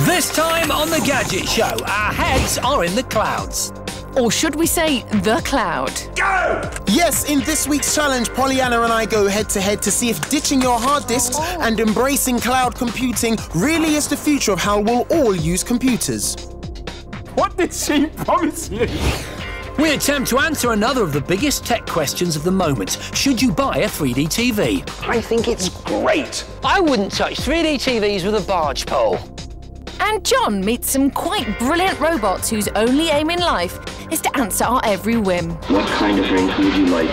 This time on the Gadget Show, our heads are in the clouds. Or should we say, the cloud? Go! Yes, in this week's challenge, Pollyanna and I go head-to-head to see if ditching your hard disks and embracing cloud computing really is the future of how we'll all use computers. What did she promise you? We attempt to answer another of the biggest tech questions of the moment. Should you buy a 3D TV? I think it's great. I wouldn't touch 3D TVs with a barge pole. And John meets some quite brilliant robots whose only aim in life is to answer our every whim. What kind of drink would you like?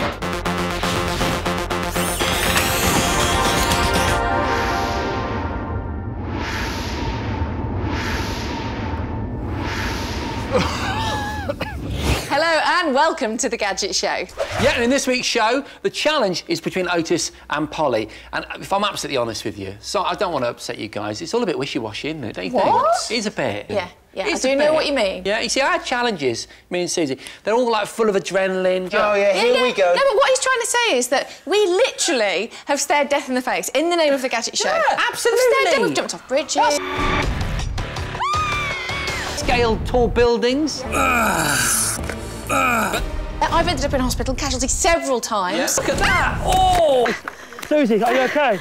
Hello and welcome to the Gadget Show. Yeah, and in this week's show, the challenge is between Ortis and Polly. And if I'm absolutely honest with you, so I don't want to upset you guys, it's all a bit wishy-washy, isn't it? Don't you think? It is a bit. Yeah, I do know what you mean. Yeah, you see, our challenges, me and Susie, they're all like full of adrenaline. Oh, yeah, here we go. No, but what he's trying to say is that we literally have stared death in the face in the name of the Gadget Show. Yeah, absolutely. We've stared death, we've jumped off bridges. Scaled tall buildings. I've ended up in hospital, casualty several times. Yeah. Look at that! Oh! Susie, are you OK?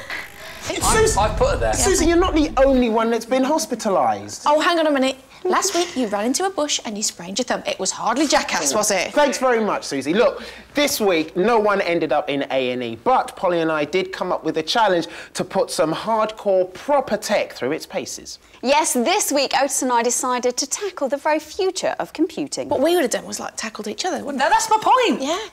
I've put her there. Susie, you're not the only one that's been hospitalised. Oh, hang on a minute. Last week you ran into a bush and you sprained your thumb. It was hardly jackass, was it? Thanks very much, Susie. Look, this week no one ended up in A&E, but Polly and I did come up with a challenge to put some hardcore proper tech through its paces. Yes, this week Ortis and I decided to tackle the very future of computing. What we would have done was like tackled each other, wouldn't we? No, that's my point. Yeah.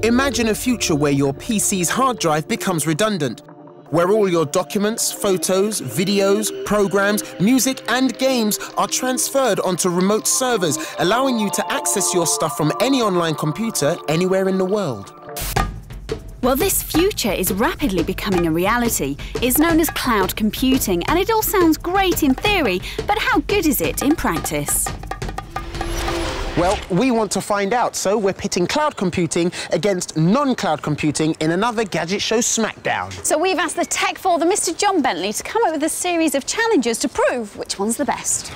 Imagine a future where your PC's hard drive becomes redundant, where all your documents, photos, videos, programs, music and games are transferred onto remote servers, allowing you to access your stuff from any online computer anywhere in the world. Well, this future is rapidly becoming a reality. It's known as cloud computing, and it all sounds great in theory, but how good is it in practice? Well, we want to find out, so we're pitting cloud computing against non-cloud computing in another Gadget Show Smackdown. So we've asked the tech father, Mr. John Bentley, to come up with a series of challenges to prove which one's the best.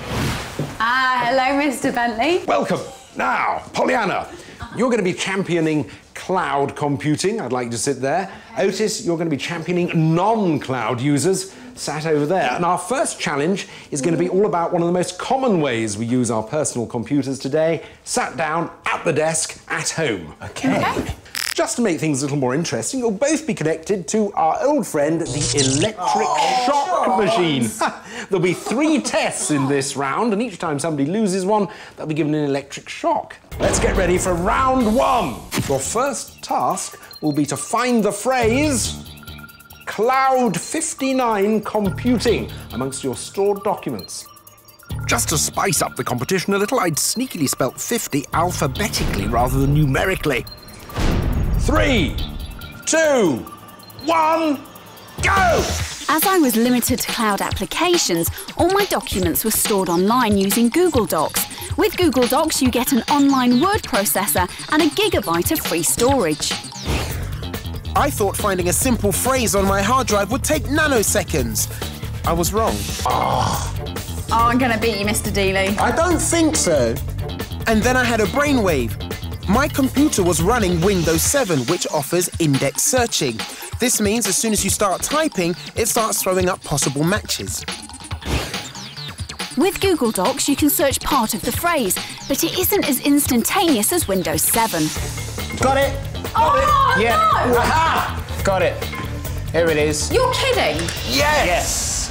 Hello, Mr. Bentley. Welcome. Now, Pollyanna, you're going to be championing cloud computing. I'd like you to sit there. Ortis, you're going to be championing non-cloud users. Sat over there. And our first challenge is going to be all about one of the most common ways we use our personal computers today, sat down at the desk at home. Okay. Just to make things a little more interesting, you'll both be connected to our old friend, the electric shock machine. There'll be 3 tests in this round, and each time somebody loses one, they'll be given an electric shock. Let's get ready for round 1. Your first task will be to find the phrase Cloud 59 computing amongst your stored documents. Just to spice up the competition a little, I'd sneakily spelt 50 alphabetically rather than numerically. 3, 2, 1, go! As I was limited to cloud applications, all my documents were stored online using Google Docs. With Google Docs, you get an online word processor and a gigabyte of free storage. I thought finding a simple phrase on my hard drive would take nanoseconds. I was wrong. Oh, I'm going to beat you, Mr. Dealey. I don't think so. And then I had a brainwave. My computer was running Windows 7, which offers index searching. This means as soon as you start typing, it starts throwing up possible matches. With Google Docs, you can search part of the phrase, but it isn't as instantaneous as Windows 7. Got it? Oh, yeah. no! Aha! Got it. Here it is. You're kidding? Yes!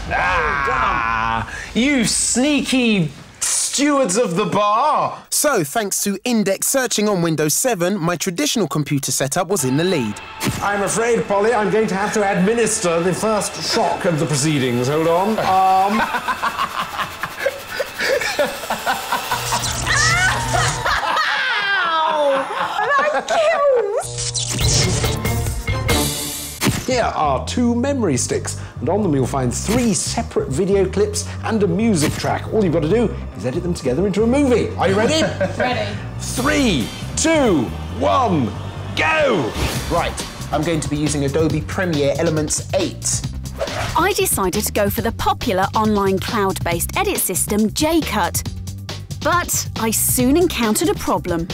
You sneaky stewards of the bar! So, thanks to index searching on Windows 7, my traditional computer setup was in the lead. I'm afraid, Polly, I'm going to have to administer the first shock of the proceedings. Hold on. That kills! Here are 2 memory sticks, and on them you'll find 3 separate video clips and a music track. All you've got to do is edit them together into a movie. Are you ready? Ready. 3, 2, 1, go! Right, I'm going to be using Adobe Premiere Elements 8. I decided to go for the popular online cloud-based edit system, J-Cut. But I soon encountered a problem.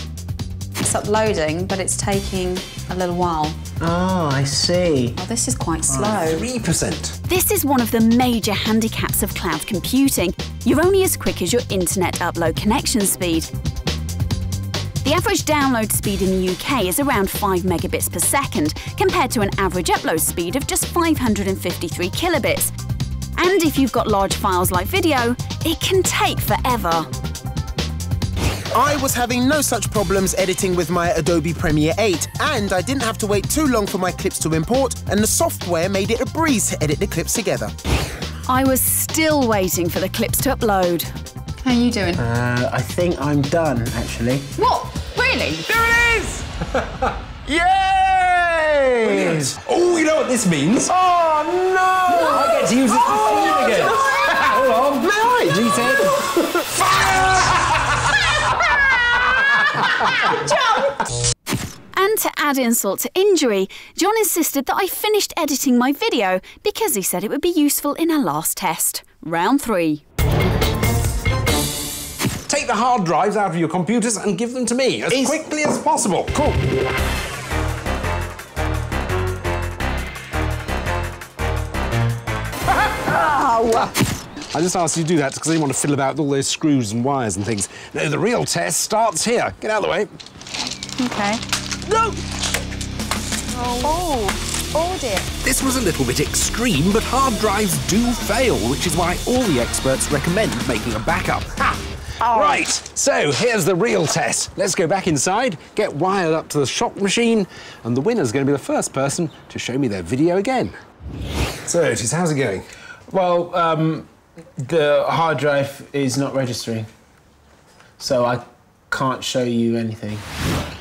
It's uploading, but it's taking a little while. Oh, I see. Oh, this is quite slow. 3%. This is one of the major handicaps of cloud computing. You're only as quick as your internet upload connection speed. The average download speed in the UK is around 5 megabits per second, compared to an average upload speed of just 553 kilobits. And if you've got large files like video, it can take forever. I was having no such problems editing with my Adobe Premiere 8, and I didn't have to wait too long for my clips to import, and the software made it a breeze to edit the clips together. I was still waiting for the clips to upload. How are you doing? I think I'm done, actually. What? Really? There it is! Yay! Brilliant. Oh, you know what this means? Oh, no! I get to use this machine again. Hold on. May I? G10. And to add insult to injury, John insisted that I finished editing my video because he said it would be useful in a last test. Round 3. Take the hard drives out of your computers and give them to me as quickly as possible. Cool. I just asked you to do that because I didn't want to fiddle about with all those screws and wires and things. No, the real test starts here. Get out of the way. OK. No! Oh dear. This was a little bit extreme, but hard drives do fail, which is why all the experts recommend making a backup. Ha! Oh. Right, so here's the real test. Let's go back inside, get wired up to the shop machine, and the winner's going to be the first person to show me their video again. So, Ortis, how's it going? Well, the hard drive is not registering, so I can't show you anything.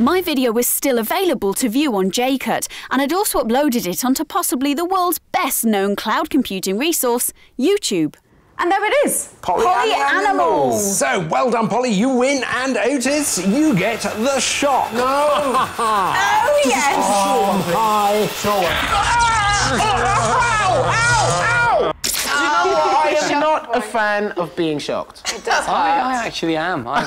My video was still available to view on J-Cut, and I'd also uploaded it onto possibly the world's best-known cloud computing resource, YouTube. And there it is. Polyanimals. So, well done, Polly. You win, and Ortis, you get the shop. No! Oh, yes! Hi. Ow! I am not a fan of being shocked. It does hurt. I actually am. I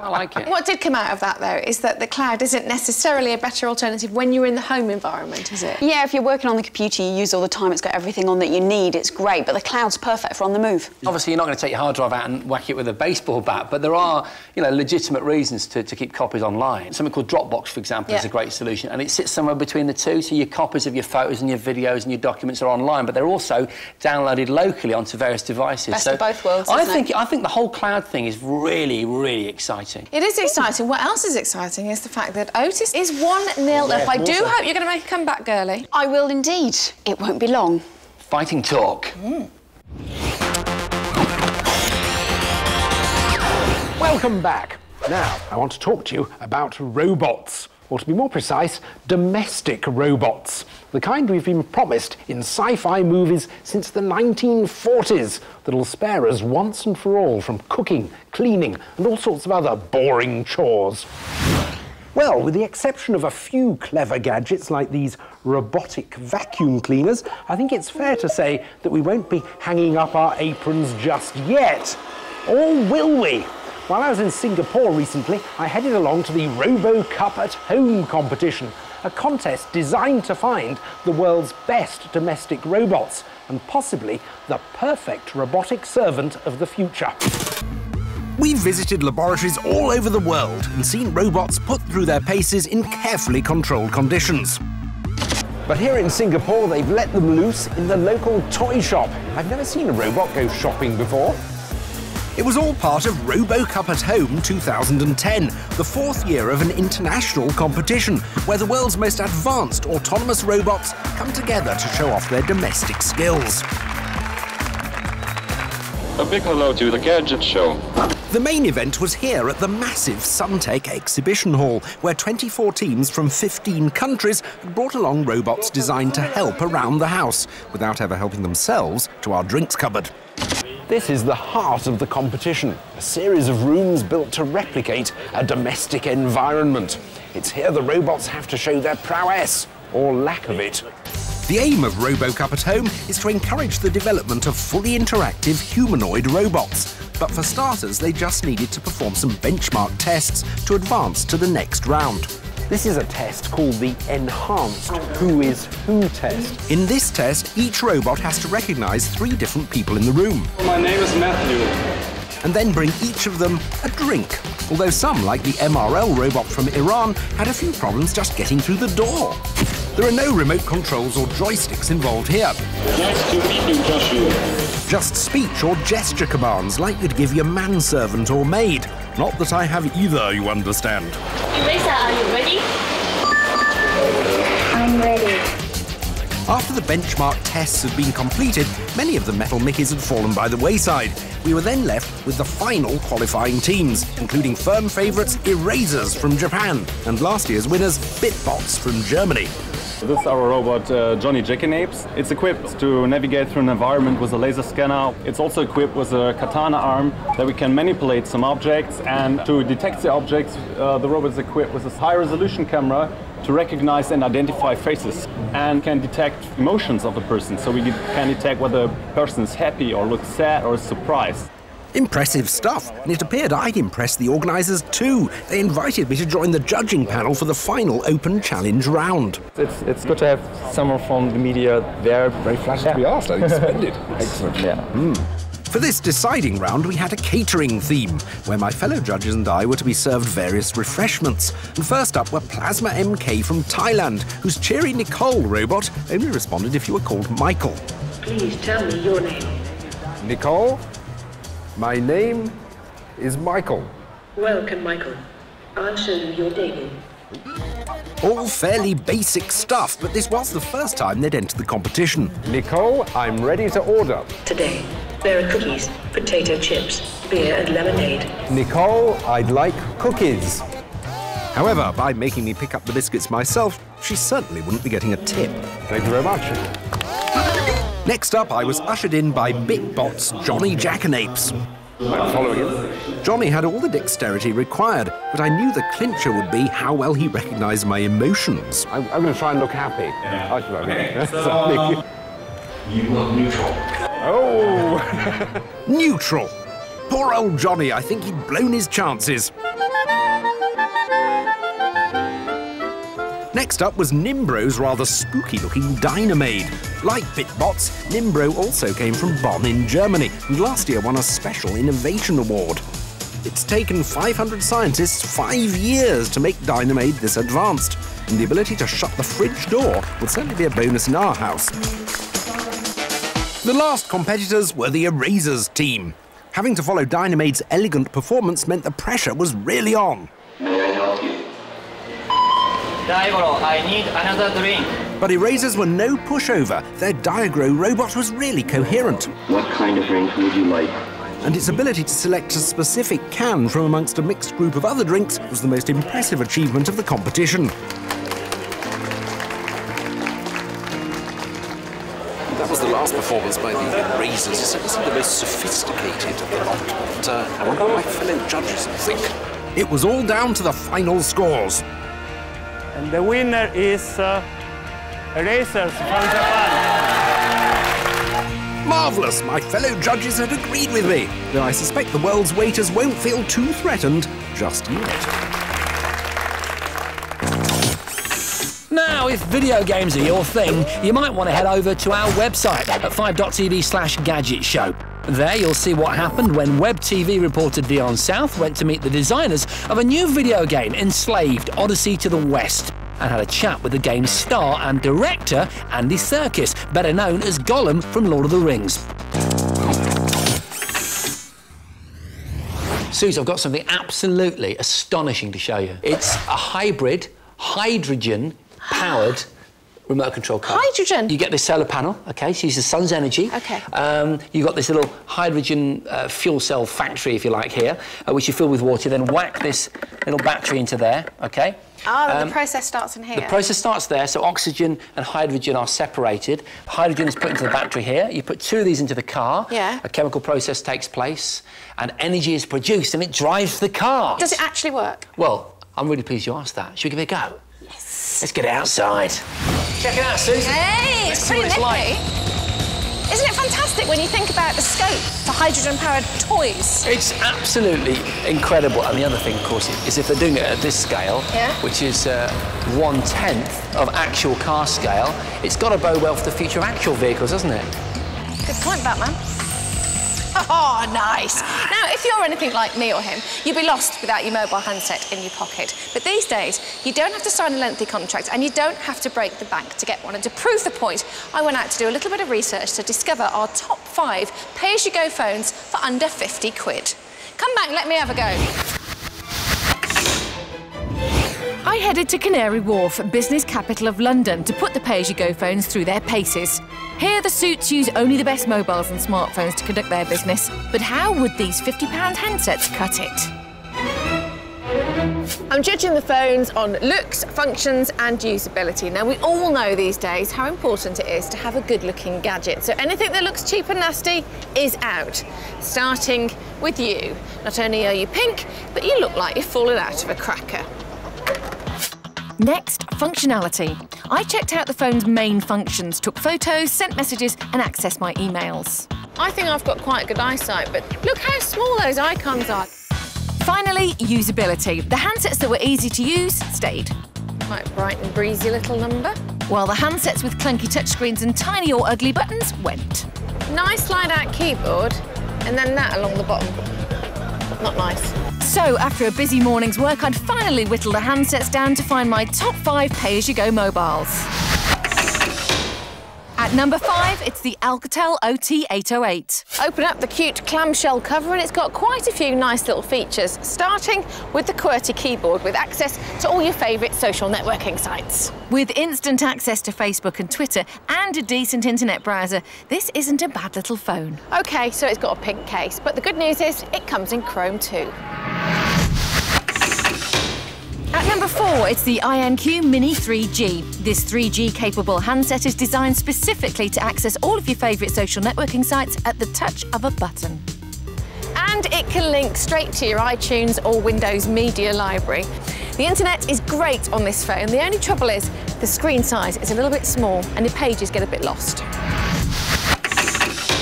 like it. What did come out of that, though, is that the cloud isn't necessarily a better alternative when you're in the home environment, is it? Yeah, if you're working on the computer you use all the time, it's got everything on that you need, it's great, but the cloud's perfect for on the move. Obviously, you're not going to take your hard drive out and whack it with a baseball bat, but there are, you know, legitimate reasons to keep copies online. Something called Dropbox, for example, is a great solution, and it sits somewhere between the two, so your copies of your photos and your videos and your documents are online, but they're also downloaded locally onto various devices. Best of both worlds, isn't it? I think the whole cloud thing is really, really exciting. It is exciting. What else is exciting is the fact that Ortis is 1-0 up. I do hope you're going to make a comeback, girlie. I will indeed. It won't be long. Fighting talk. Welcome back. Now, I want to talk to you about robots. Or to be more precise, domestic robots. The kind we've been promised in sci-fi movies since the 1940s that'll spare us once and for all from cooking, cleaning and all sorts of other boring chores. Well, with the exception of a few clever gadgets like these robotic vacuum cleaners, I think it's fair to say that we won't be hanging up our aprons just yet. Or will we? While I was in Singapore recently, I headed along to the RoboCup at Home competition, a contest designed to find the world's best domestic robots and possibly the perfect robotic servant of the future. We've visited laboratories all over the world and seen robots put through their paces in carefully controlled conditions. But here in Singapore, they've let them loose in the local toy shop. I've never seen a robot go shopping before. It was all part of RoboCup at Home 2010, the fourth year of an international competition where the world's most advanced autonomous robots come together to show off their domestic skills. A big hello to the Gadget Show. The main event was here at the massive Suntech exhibition hall, where 24 teams from 15 countries had brought along robots designed to help around the house, without ever helping themselves to our drinks cupboard. This is the heart of the competition, a series of rooms built to replicate a domestic environment. It's here the robots have to show their prowess, or lack of it. The aim of RoboCup at Home is to encourage the development of fully interactive humanoid robots. But for starters, they just needed to perform some benchmark tests to advance to the next round. This is a test called the Enhanced Who is Who test. In this test, each robot has to recognise 3 different people in the room. My name is Matthew. And then bring each of them a drink. Although some, like the MRL robot from Iran, had a few problems just getting through the door. There are no remote controls or joysticks involved here. Nice to meet you, Joshua. Just speech or gesture commands like you'd give your manservant or maid. Not that I have either, you understand. Eraser, are you ready? I'm ready. After the benchmark tests had been completed, many of the metal Mickeys had fallen by the wayside. We were then left with the final qualifying teams, including firm favourites Erasers from Japan and last year's winners Bitbots from Germany. This is our robot Johnny Jackanapes. It's equipped to navigate through an environment with a laser scanner. It's also equipped with a katana arm that we can manipulate some objects, and to detect the objects, the robot is equipped with a high-resolution camera to recognize and identify faces and can detect emotions of a person. So we can detect whether a person is happy or looks sad or is surprised. Impressive stuff, and it appeared I'd impressed the organisers too. They invited me to join the judging panel for the final open challenge round. It's good to have someone from the media there. Very flattered to be asked. I think splendid. Excellent. Yeah. For this deciding round, we had a catering theme, where my fellow judges and I were to be served various refreshments. And first up were Plasma MK from Thailand, whose cheery Nicole robot only responded if you were called Michael. Please tell me your name. Nicole, my name is Michael. Welcome, Michael. I'll show you your daily. All fairly basic stuff, but this was the first time they'd entered the competition. Nicole, I'm ready to order. Today, there are cookies, potato chips, beer and lemonade. Nicole, I'd like cookies. However, by making me pick up the biscuits myself, she certainly wouldn't be getting a tip. Thank you very much. Next up, I was ushered in by Bitbot's Johnny Jackanapes. I'm following him. Johnny had all the dexterity required, but I knew the clincher would be how well he recognised my emotions. I'm going to try and look happy. You want neutral. Oh! Neutral. Poor old Johnny, I think he'd blown his chances. Next up was Nimbro's rather spooky-looking Dynamade. Like Bitbots, Nimbro also came from Bonn in Germany, and last year won a Special Innovation Award. It's taken 500 scientists 5 years to make Dynamade this advanced, and the ability to shut the fridge door would certainly be a bonus in our house. The last competitors were the Erasers team. Having to follow Dynamade's elegant performance meant the pressure was really on. May I help you? Daigoro, I need another drink. But Erasers were no pushover. Their Diagro robot was really coherent. What kind of drink would you like? And its ability to select a specific can from amongst a mixed group of other drinks was the most impressive achievement of the competition. That was the last performance by the Erasers. It certainly seemed the most sophisticated of the lot. But I wonder what my fellow judges think. It was all down to the final scores. And the winner is Erasers from Japan. Marvellous! My fellow judges had agreed with me. Though I suspect the world's waiters won't feel too threatened just yet. Now, if video games are your thing, you might want to head over to our website at 5.tv/Gadget Show. There you'll see what happened when Web TV reporter Dion South went to meet the designers of a new video game, Enslaved: Odyssey to the West, and had a chat with the game's star and director, Andy Serkis, better known as Gollum from Lord of the Rings. Suze, I've got something absolutely astonishing to show you. It's a hybrid, hydrogen-powered remote control car. Hydrogen? You get this solar panel, OK, so use the sun's energy. OK. You've got this little hydrogen fuel cell factory, if you like, here, which you fill with water. Then whack this little battery into there, OK? Ah, the process starts in here. The process starts there, so oxygen and hydrogen are separated. Hydrogen is put into the battery here. You put 2 of these into the car. Yeah. A chemical process takes place, and energy is produced, and it drives the car. Does it actually work? Well, I'm really pleased you asked that. Should we give it a go? Yes. Let's get it outside. Check it out, Susan. Hey, it's pretty nippy. Like. Isn't it fantastic when you think about the scope for hydrogen-powered toys? It's absolutely incredible. And the other thing, of course, is if they're doing it at this scale, which is 1/10 of actual car scale, it's got to bode well for the future of actual vehicles, hasn't it? Good point, Batman. Oh, nice. Now, if you're anything like me or him, you'd be lost without your mobile handset in your pocket. But these days, you don't have to sign a lengthy contract and you don't have to break the bank to get one. And to prove the point, I went out to do a little bit of research to discover our top 5 pay-as-you-go phones for under 50 quid. Come back and let me have a go. I headed to Canary Wharf, business capital of London, to put the pay-as-you-go phones through their paces. Here, the suits use only the best mobiles and smartphones to conduct their business. But how would these £50 handsets cut it? I'm judging the phones on looks, functions and usability. Now, we all know these days how important it is to have a good-looking gadget. So anything that looks cheap and nasty is out. Starting with you. Not only are you pink, but you look like you've fallen out of a cracker. Next, functionality. I checked out the phone's main functions, took photos, sent messages and accessed my emails. I think I've got quite good eyesight, but look how small those icons are. Finally, usability. The handsets that were easy to use stayed. Quite bright and breezy little number. While the handsets with clunky touchscreens and tiny or ugly buttons went. Nice slide-out keyboard, and then that along the bottom. Not nice. So, after a busy morning's work, I'd finally whittled the handsets down to find my top 5 pay-as-you-go mobiles. At number 5, it's the Alcatel OT808. Open up the cute clamshell cover and it's got quite a few nice little features, starting with the QWERTY keyboard with access to all your favourite social networking sites. With instant access to Facebook and Twitter and a decent internet browser, this isn't a bad little phone. OK, so it's got a pink case, but the good news is it comes in Chrome too. At number 4, it's the INQ Mini 3G. This 3G-capable handset is designed specifically to access all of your favourite social networking sites at the touch of a button. And it can link straight to your iTunes or Windows Media Library. The internet is great on this phone. The only trouble is the screen size is a little bit small and your pages get a bit lost.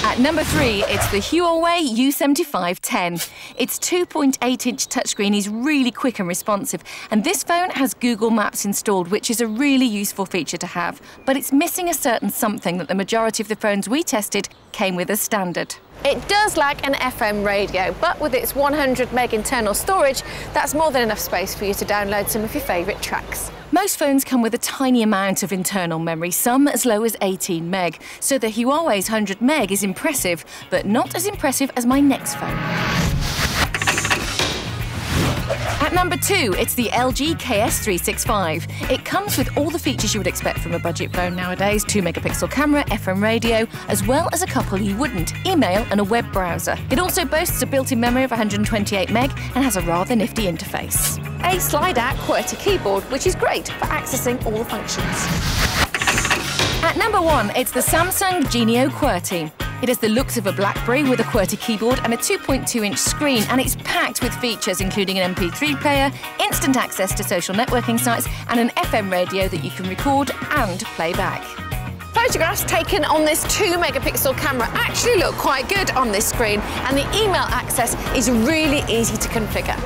At number 3, it's the Huawei U7510. Its 2.8-inch touchscreen is really quick and responsive, and this phone has Google Maps installed, which is a really useful feature to have. But it's missing a certain something that the majority of the phones we tested came with as standard. It does lack an FM radio, but with its 100 meg internal storage, that's more than enough space for you to download some of your favourite tracks. Most phones come with a tiny amount of internal memory, some as low as 18 meg, so the Huawei's 100 meg is impressive, but not as impressive as my next phone. At number 2, it's the LG KS365. It comes with all the features you would expect from a budget phone nowadays: 2-megapixel camera, FM radio, as well as a couple you wouldn't: email and a web browser. It also boasts a built-in memory of 128 meg and has a rather nifty interface. A slide-out QWERTY keyboard, which is great for accessing all the functions. At number 1, it's the Samsung Genio QWERTY. It has the looks of a BlackBerry with a QWERTY keyboard and a 2.2-inch screen, and it's packed with features including an MP3 player, instant access to social networking sites, and an FM radio that you can record and play back. Photographs taken on this 2-megapixel camera actually look quite good on this screen, and the email access is really easy to configure.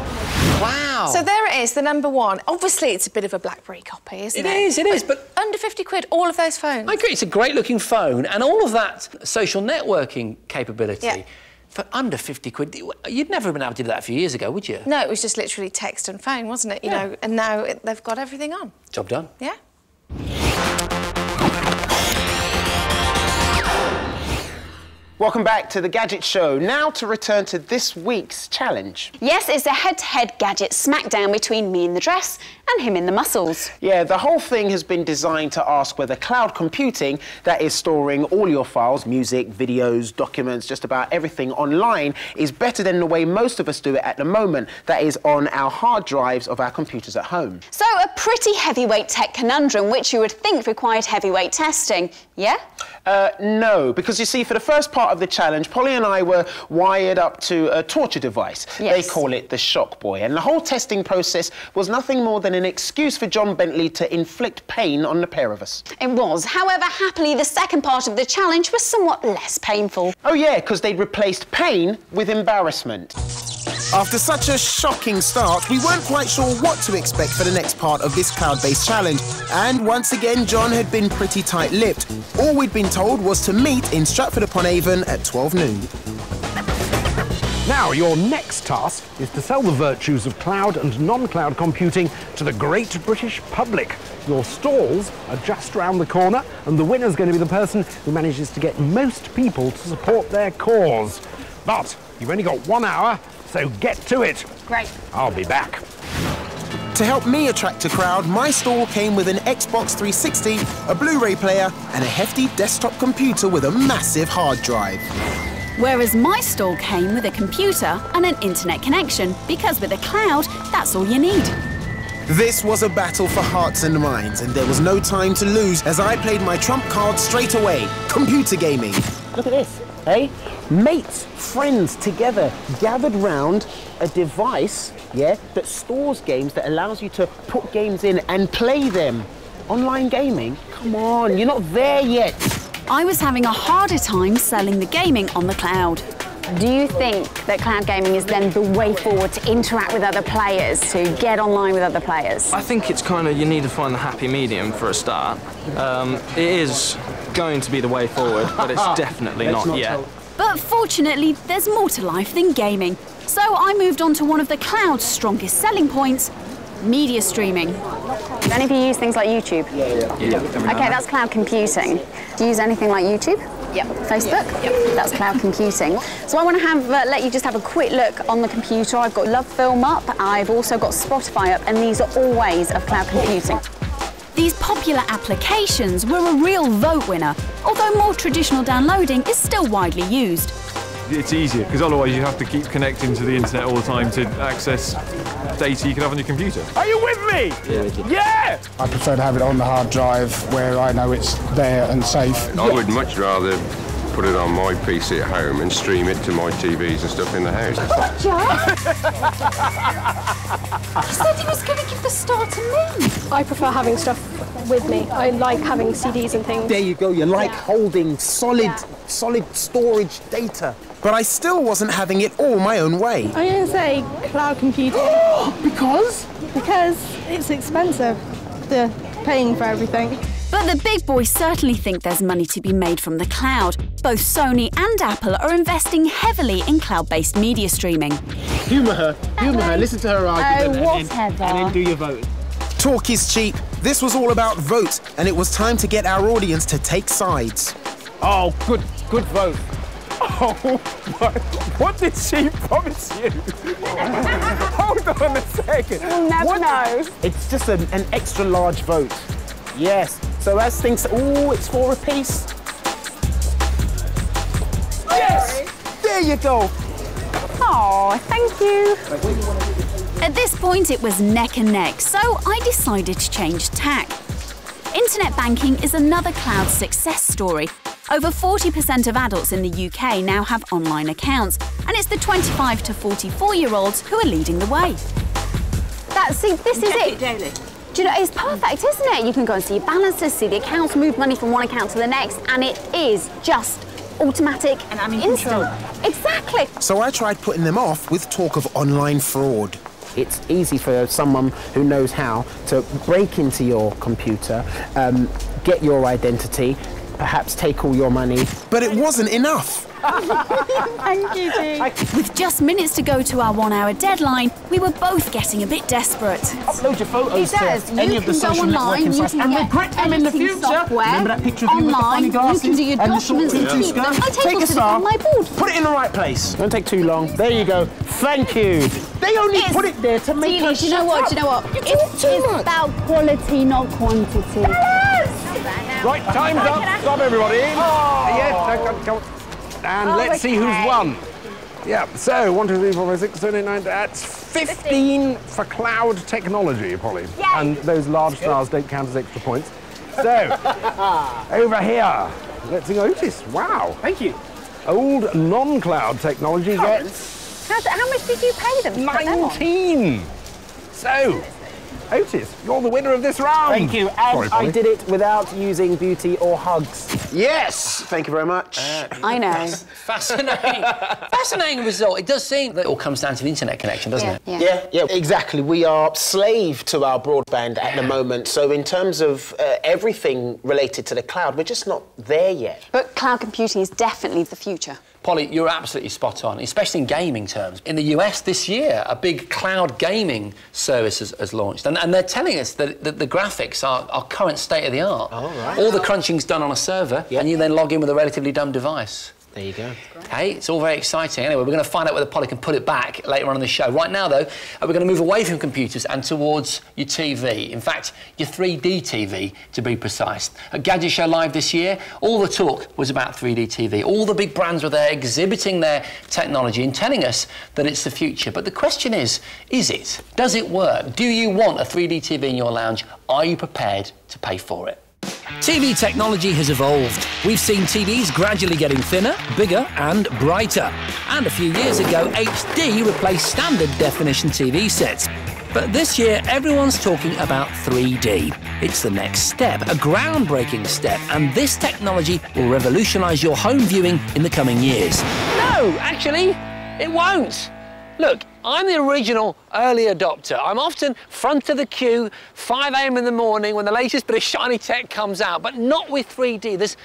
Wow! So there it is, the number 1. Obviously, it's a bit of a BlackBerry copy, isn't it? It is, but under 50 quid, all of those phones. I agree, it's a great-looking phone, and all of that social networking capability. Yeah. For under 50 quid, you'd never have been able to do that a few years ago, would you? No, it was just literally text and phone, wasn't it? You know, and now they've got everything on. Job done. Yeah. Welcome back to the Gadget Show. Now to return to this week's challenge. Yes, it's a head-to-head gadget smackdown between me in the dress and him in the muscles. Yeah, the whole thing has been designed to ask whether cloud computing, that is storing all your files, music, videos, documents, just about everything online, is better than the way most of us do it at the moment, that is on our hard drives of our computers at home. So a pretty heavyweight tech conundrum, which you would think required heavyweight testing, yeah? No, because you see, for the first part part of the challenge, Polly and I were wired up to a torture device. Yes. They call it the Shock Boy. And the whole testing process was nothing more than an excuse for John Bentley to inflict pain on the pair of us. It was. However, happily, the second part of the challenge was somewhat less painful. Oh yeah, because they'd replaced pain with embarrassment. After such a shocking start, we weren't quite sure what to expect for the next part of this cloud-based challenge. And once again, John had been pretty tight-lipped. All we'd been told was to meet in Stratford-upon-Avon at 12 noon. Now, your next task is to sell the virtues of cloud and non-cloud computing to the great British public. Your stalls are just round the corner, and the winner's going to be the person who manages to get most people to support their cause. But you've only got 1 hour, so get to it. Great. I'll be back. To help me attract a crowd, my stall came with an Xbox 360, a Blu-ray player, and a hefty desktop computer with a massive hard drive. Whereas my stall came with a computer and an internet connection, because with a cloud, that's all you need. This was a battle for hearts and minds, and there was no time to lose as I played my trump card straight away: computer gaming. Look at this, eh? Mates, friends together, gathered round a device, yeah, that stores games, that allows you to put games in and play them. Online gaming? Come on, you're not there yet. I was having a harder time selling the gaming on the cloud. Do you think that cloud gaming is then the way forward to interact with other players, to get online with other players? I think it's kind of, you need to find the happy medium for a start. It is going to be the way forward, but it's definitely not yet. But fortunately, there's more to life than gaming. So I moved on to one of the cloud's strongest selling points: media streaming. Do any of you use things like YouTube? Yeah. Okay, that's cloud computing. Do you use anything like YouTube? Yep. Facebook? Yep. That's cloud computing. So I want to let you just have a quick look on the computer. I've got Love Film up, I've also got Spotify up, and these are all ways of cloud computing. These popular applications were a real vote winner, although more traditional downloading is still widely used. It's easier, because otherwise you have to keep connecting to the internet all the time to access data you can have on your computer. Are you with me? Yeah! I prefer to have it on the hard drive where I know it's there and safe. I would much rather put it on my PC at home and stream it to my TVs and stuff in the house. He said he was going to give the star to me. I prefer having stuff with me. I like having CDs and things. There you go, you like holding solid storage data. But I still wasn't having it all my own way. I'm going to say cloud computing. Because? Because it's expensive, the paying for everything. But the big boys certainly think there's money to be made from the cloud. Both Sony and Apple are investing heavily in cloud-based media streaming. Humour her, listen to her argument, whatever. and then do your vote. Talk is cheap. This was all about votes, and it was time to get our audience to take sides. Oh, good vote. Oh, what did she promise you? Hold on a second. We'll never know. It's just an extra large vote. Yes. So as things... Oh, it's 4 apiece. Yes! There you go. Oh, thank you. At this point, it was neck and neck, so I decided to change tack. Internet banking is another cloud success story. Over 40% of adults in the UK now have online accounts, and it's the 25 to 44-year-olds who are leading the way. This is it. Daily. Do you know, it's perfect, isn't it? You can go and see your balances, see the accounts, move money from one account to the next, and it is just automatic and I'm in instant. Control. Exactly. So I tried putting them off with talk of online fraud. It's easy for someone who knows how to break into your computer, get your identity, perhaps take all your money. But it wasn't enough. Thank you, Dee. With just minutes to go to our 1-hour deadline, we were both getting a bit desperate. Upload your photos to any of the social networking sites and regret them in the future. Remember that picture of you with the funny glasses? You can do your documents and keep them. I take a star, my board. Put it in the right place. Don't take too long. There you go. Thank you. They only put it there to make us. Do you know what? It's about quality, not quantity. Right, time's up. Stop, everybody. Yes, come on. And let's see who's won. Yeah, so 1, 2, 3, 4, 5, 6, 7, 8, 9, that's 15 for cloud technology, Polly. Yay. And those large stars don't count as extra points. So, over here, let's see Ortis. Wow. Thank you. Old NonCloud technology gets... How much did you pay them? 19! So, Otis, you're the winner of this round. Thank you, and I did it without using beauty or hugs. Yes! Thank you very much. I know. Fascinating. Fascinating result. It does seem that it all comes down to the internet connection, doesn't it? Yeah, exactly. We are slave to our broadband at the moment, so in terms of everything related to the cloud, we're just not there yet. But cloud computing is definitely the future. Polly, you're absolutely spot on, especially in gaming terms. In the US this year, a big cloud gaming service has launched, and they're telling us that the graphics are current state-of-the-art. Oh, right. All the crunching's done on a server, and you then log in with a relatively dumb device. There you go. Hey, it's all very exciting. Anyway, we're going to find out whether Polly can put it back later on in the show. Right now, though, we're going to move away from computers and towards your TV. In fact, your 3D TV, to be precise. At Gadget Show Live this year, all the talk was about 3D TV. All the big brands were there exhibiting their technology and telling us that it's the future. But the question is it? Does it work? Do you want a 3D TV in your lounge? Are you prepared to pay for it? TV technology has evolved. We've seen TVs gradually getting thinner, bigger and brighter. And a few years ago, HD replaced standard definition TV sets. But this year, everyone's talking about 3D. It's the next step, a groundbreaking step, and this technology will revolutionise your home viewing in the coming years. No, actually, it won't. Look, I'm the original early adopter. I'm often front of the queue, 5 a.m. in the morning when the latest bit of shiny tech comes out, but not with 3D. There's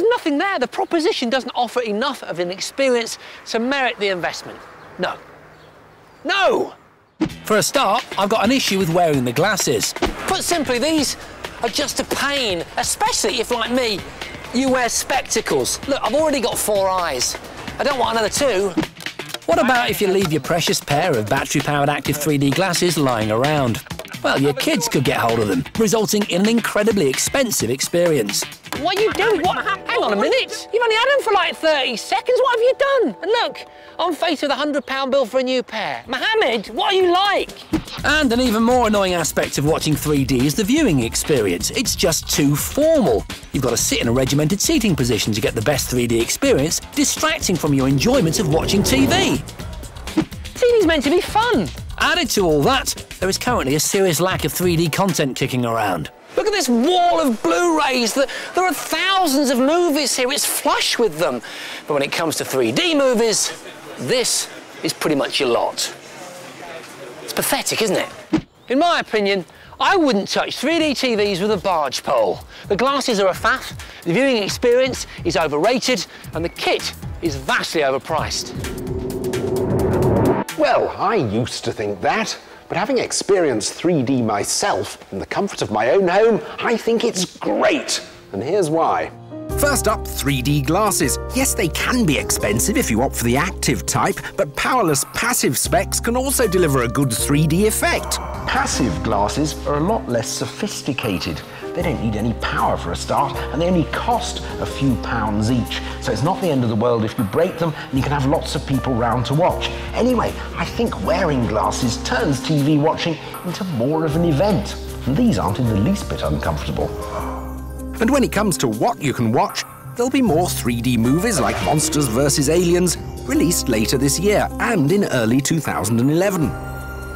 nothing there. The proposition doesn't offer enough of an experience to merit the investment. No. No! For a start, I've got an issue with wearing the glasses. Put simply, these are just a pain, especially if, like me, you wear spectacles. Look, I've already got 4 eyes. I don't want another 2. What about if you leave your precious pair of battery-powered active 3D glasses lying around? Well, your kids could get hold of them, resulting in an incredibly expensive experience. What are you doing? Hang on a minute. You've only had them for like 30 seconds. What have you done? And look, I'm faced with a £100 bill for a new pair. Mohammed, what are you like? And an even more annoying aspect of watching 3D is the viewing experience. It's just too formal. You've got to sit in a regimented seating position to get the best 3D experience, distracting from your enjoyment of watching TV. TV's meant to be fun. Added to all that, there is currently a serious lack of 3D content kicking around. Look at this wall of Blu-rays. There are thousands of movies here. It's flush with them. But when it comes to 3D movies, this is pretty much your lot. It's pathetic, isn't it? In my opinion, I wouldn't touch 3D TVs with a barge pole. The glasses are a faff, the viewing experience is overrated, and the kit is vastly overpriced. Well, I used to think that, but having experienced 3D myself in the comfort of my own home, I think it's great. And here's why. First up, 3D glasses. Yes, they can be expensive if you opt for the active type, but powerless passive specs can also deliver a good 3D effect. Passive glasses are a lot less sophisticated. They don't need any power for a start, and they only cost a few pounds each. So it's not the end of the world if you break them, and you can have lots of people round to watch. Anyway, I think wearing glasses turns TV watching into more of an event. And these aren't in the least bit uncomfortable. And when it comes to what you can watch, there'll be more 3D movies like Monsters vs. Aliens, released later this year and in early 2011.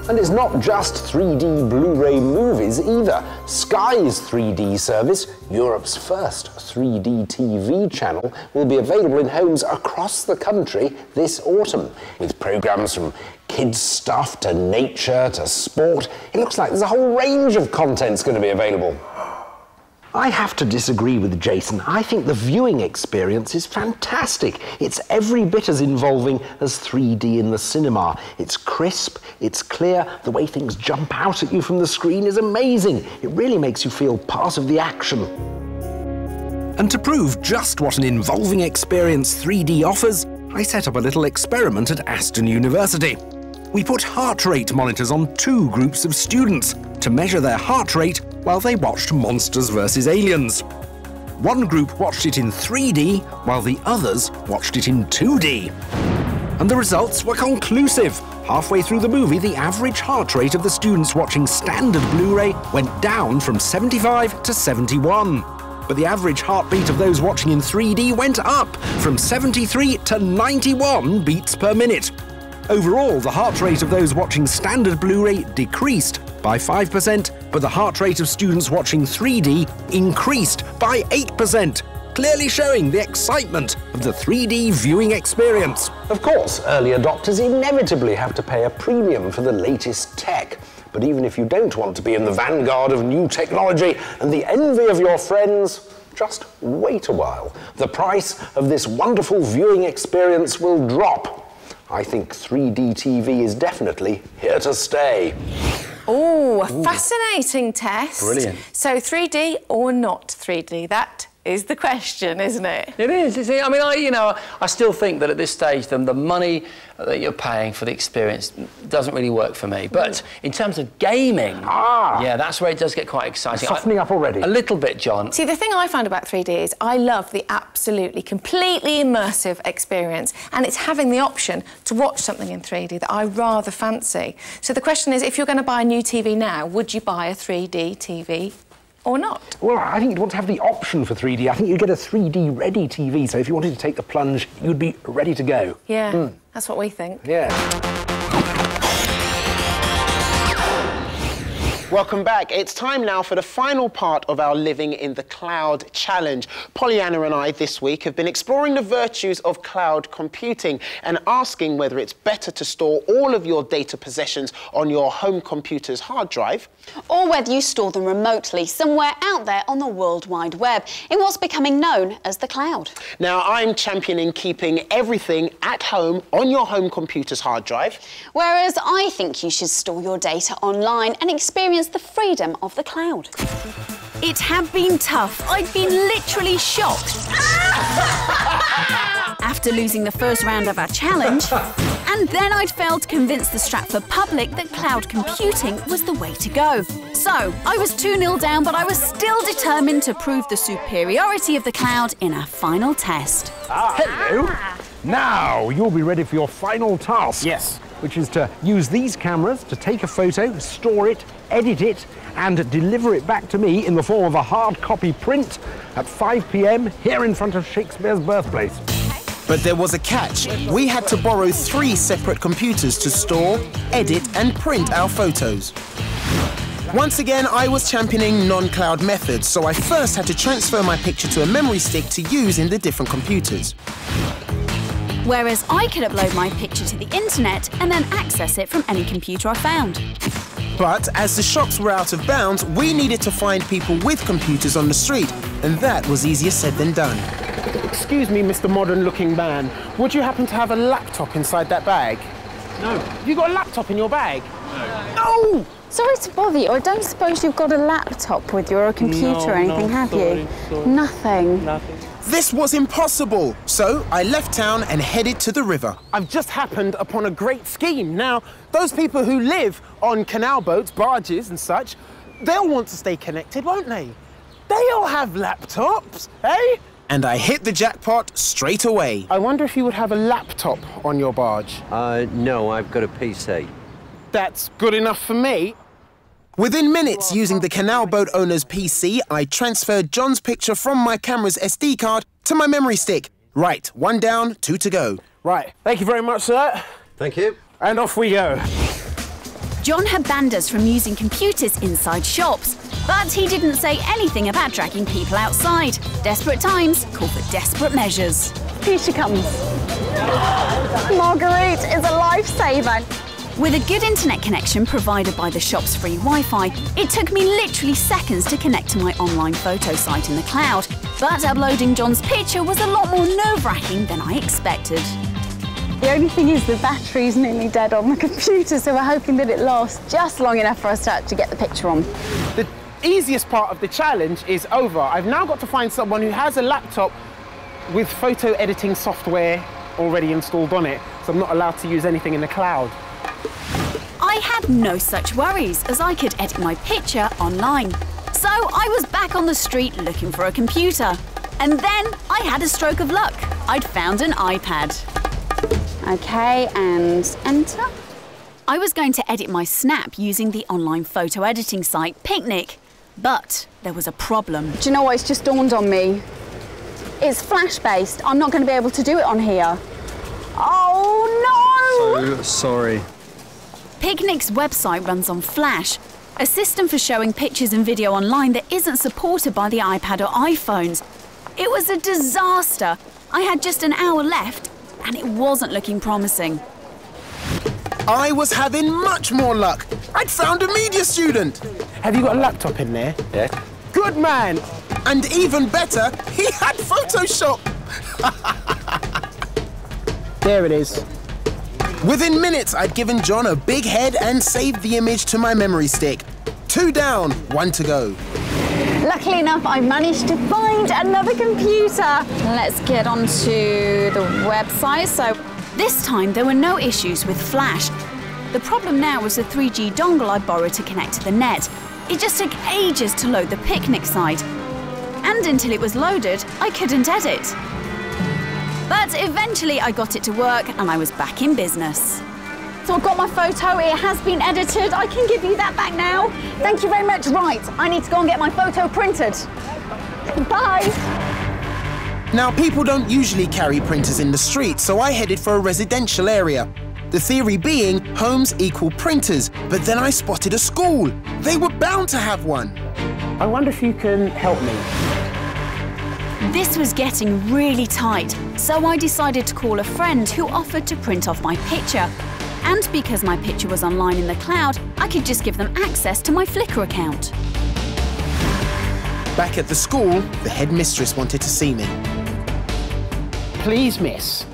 And it's not just 3D Blu-ray movies either. Sky's 3D service, Europe's first 3D TV channel, will be available in homes across the country this autumn. With programmes from kids stuff to nature to sport, it looks like there's a whole range of content's going to be available. I have to disagree with Jason. I think the viewing experience is fantastic. It's every bit as involving as 3D in the cinema. It's crisp, it's clear, the way things jump out at you from the screen is amazing. It really makes you feel part of the action. And to prove just what an involving experience 3D offers, I set up a little experiment at Aston University. We put heart rate monitors on 2 groups of students to measure their heart rate while they watched Monsters vs. Aliens. One group watched it in 3D, while the others watched it in 2D. And the results were conclusive. Halfway through the movie, the average heart rate of the students watching standard Blu-ray went down from 75 to 71. but the average heartbeat of those watching in 3D went up from 73 to 91 beats per minute. Overall, the heart rate of those watching standard Blu-ray decreased by 5%, but the heart rate of students watching 3D increased by 8%, clearly showing the excitement of the 3D viewing experience. Of course, early adopters inevitably have to pay a premium for the latest tech. But even if you don't want to be in the vanguard of new technology and the envy of your friends, just wait a while. The price of this wonderful viewing experience will drop. I think 3D TV is definitely here to stay. Oh, a fascinating test. Brilliant. So 3D or not 3D? That is the question, isn't it? It is. I mean, I still think that at this stage, the money that you're paying for the experience doesn't really work for me. But in terms of gaming, yeah, that's where it does get quite exciting. Softening up already. A little bit, John. See, the thing I find about 3D is I love the absolutely, completely immersive experience, and it's having the option to watch something in 3D that I rather fancy. So the question is, if you're going to buy a new TV now, would you buy a 3D TV? Or not? Well, I think you'd want to have the option for 3D. I think you'd get a 3D-ready TV, so if you wanted to take the plunge, you'd be ready to go. Yeah, that's what we think. Yeah. Welcome back. It's time now for the final part of our Living in the Cloud challenge. Pollyanna and I this week have been exploring the virtues of cloud computing and asking whether it's better to store all of your data possessions on your home computer's hard drive, or whether you store them remotely somewhere out there on the World Wide Web in what's becoming known as the cloud. Now, I'm championing keeping everything at home on your home computer's hard drive. Whereas I think you should store your data online and experience the freedom of the cloud. It had been tough. I'd been literally shocked after losing the first round of our challenge. And then I'd failed to convince the Stratford public that cloud computing was the way to go. So, I was 2-0 down, but I was still determined to prove the superiority of the cloud in our final test. Hello. Now, you'll be ready for your final task. Yes. Which is to use these cameras to take a photo, store it, edit it, and deliver it back to me in the form of a hard copy print at 5 p.m. here in front of Shakespeare's birthplace. But there was a catch. We had to borrow 3 separate computers to store, edit, and print our photos. Once again, I was championing NonCloud methods, so I first had to transfer my picture to a memory stick to use in the different computers. Whereas I could upload my picture to the internet and then access it from any computer I found. But as the shops were out of bounds, we needed to find people with computers on the street, and that was easier said than done. Excuse me, Mr. Modern-looking man, would you happen to have a laptop inside that bag? No. Have you got a laptop in your bag? No. No! Sorry to bother you, I don't suppose you've got a laptop with you or a computer or anything, have you? Sorry. Nothing. Nothing. This was impossible, so I left town and headed to the river. I've just happened upon a great scheme. Now, those people who live on canal boats, barges and such, they'll want to stay connected, won't they? They'll have laptops, eh? And I hit the jackpot straight away. I wonder if you would have a laptop on your barge. No, I've got a PC. That's good enough for me. Within minutes, using the canal boat owner's PC, I transferred John's picture from my camera's SD card to my memory stick. Right, 1 down, 2 to go. Right, thank you very much, sir. Thank you. And off we go. John had banned us from using computers inside shops, but he didn't say anything about dragging people outside. Desperate times call for desperate measures. Here she comes. Marguerite is a lifesaver. With a good internet connection provided by the shop's free Wi-Fi, it took me literally seconds to connect to my online photo site in the cloud. But uploading John's picture was a lot more nerve-wracking than I expected. The only thing is the battery's nearly dead on the computer, so we're hoping that it lasts just long enough for us to actually get the picture on. The easiest part of the challenge is over. I've now got to find someone who has a laptop with photo editing software already installed on it, so I'm not allowed to use anything in the cloud. I had no such worries, as I could edit my picture online. So I was back on the street looking for a computer. And then I had a stroke of luck. I'd found an iPad. OK, and enter. I was going to edit my snap using the online photo editing site Picnic. But there was a problem. Do you know what? It's just dawned on me. It's Flash-based. I'm not going to be able to do it on here. Oh, no! So sorry. Picnic's website runs on Flash, a system for showing pictures and video online that isn't supported by the iPad or iPhones. It was a disaster. I had just an hour left, and it wasn't looking promising. I was having much more luck. I'd found a media student. Have you got a laptop in there? Yeah. Good man. And even better, he had Photoshop. There it is. Within minutes, I'd given John a big head and saved the image to my memory stick. 2 down, 1 to go. Luckily enough, I managed to find another computer. Let's get onto the website. So this time, there were no issues with Flash. The problem now was the 3G dongle I borrowed to connect to the net. It just took ages to load the Picnic site. And until it was loaded, I couldn't edit. But eventually I got it to work and I was back in business. So I've got my photo, it has been edited. I can give you that back now. Thank you very much. Right, I need to go and get my photo printed. Bye. Now, people don't usually carry printers in the street, so I headed for a residential area. The theory being homes equal printers, but then I spotted a school. They were bound to have one. I wonder if you can help me. This was getting really tight, so I decided to call a friend who offered to print off my picture. And because my picture was online in the cloud, I could just give them access to my Flickr account. Back at the school, the headmistress wanted to see me. Please, miss,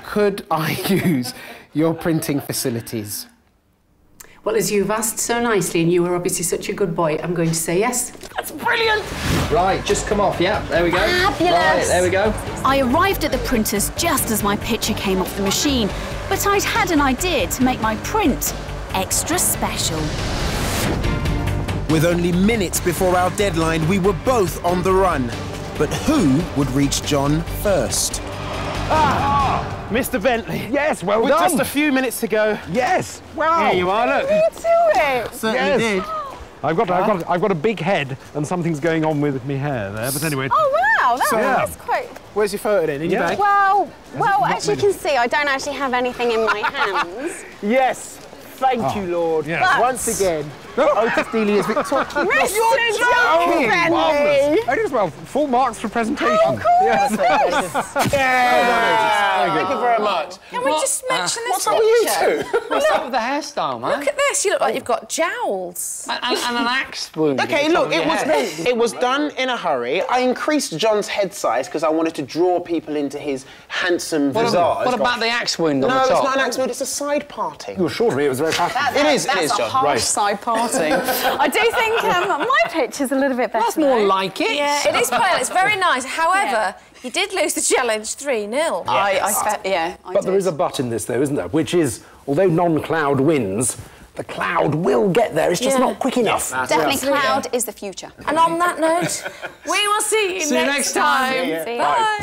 could I use your printing facilities? Well, as you've asked so nicely and you were obviously such a good boy, I'm going to say yes. That's brilliant! Right, just come off, yeah, there we go. Fabulous! Right, there we go. I arrived at the printers just as my picture came off the machine, but I'd had an idea to make my print extra special. With only minutes before our deadline, we were both on the run. But who would reach John first? Mr. Bentley. Yes, well With done. just a few minutes to go. Yes. Wow. Here you are, look. You do it. Certainly did. I've got a big head and something's going on with me hair there. But anyway. Oh wow, Yeah. that's quite. Where's your photo then? In your bag? Well, as you can see, I don't actually have anything in my hands. Yes. Thank you, Lord. Yes. But- Once again, Ortis Delia's victorious. Mr. Johnny! It is well. Full marks for presentation. Oh, of course. Thank you very much. Can we just mention this What's up with you picture? two? What's up with the hairstyle, man? Look at this. You look like you've got jowls. And an axe wound. Okay, on the top look, of your head. it was done in a hurry. I increased John's head size because I wanted to draw people into his handsome visage. What about the axe wound on the No, top? it's not an axe wound, it's a side parting. You assured me it was very fashionable. It is, That's a John. harsh Right. side parting. I do think my picture's a little bit better. That's more though. like it. Yeah, it is quite. It's very nice. However, you did lose the challenge 3-0. But there is a but in this, though, isn't there? Which is, although NonCloud wins, the cloud will get there. It's just not quick enough. Definitely, cloud is the future. And on that note, we will see you next time. See you. Bye.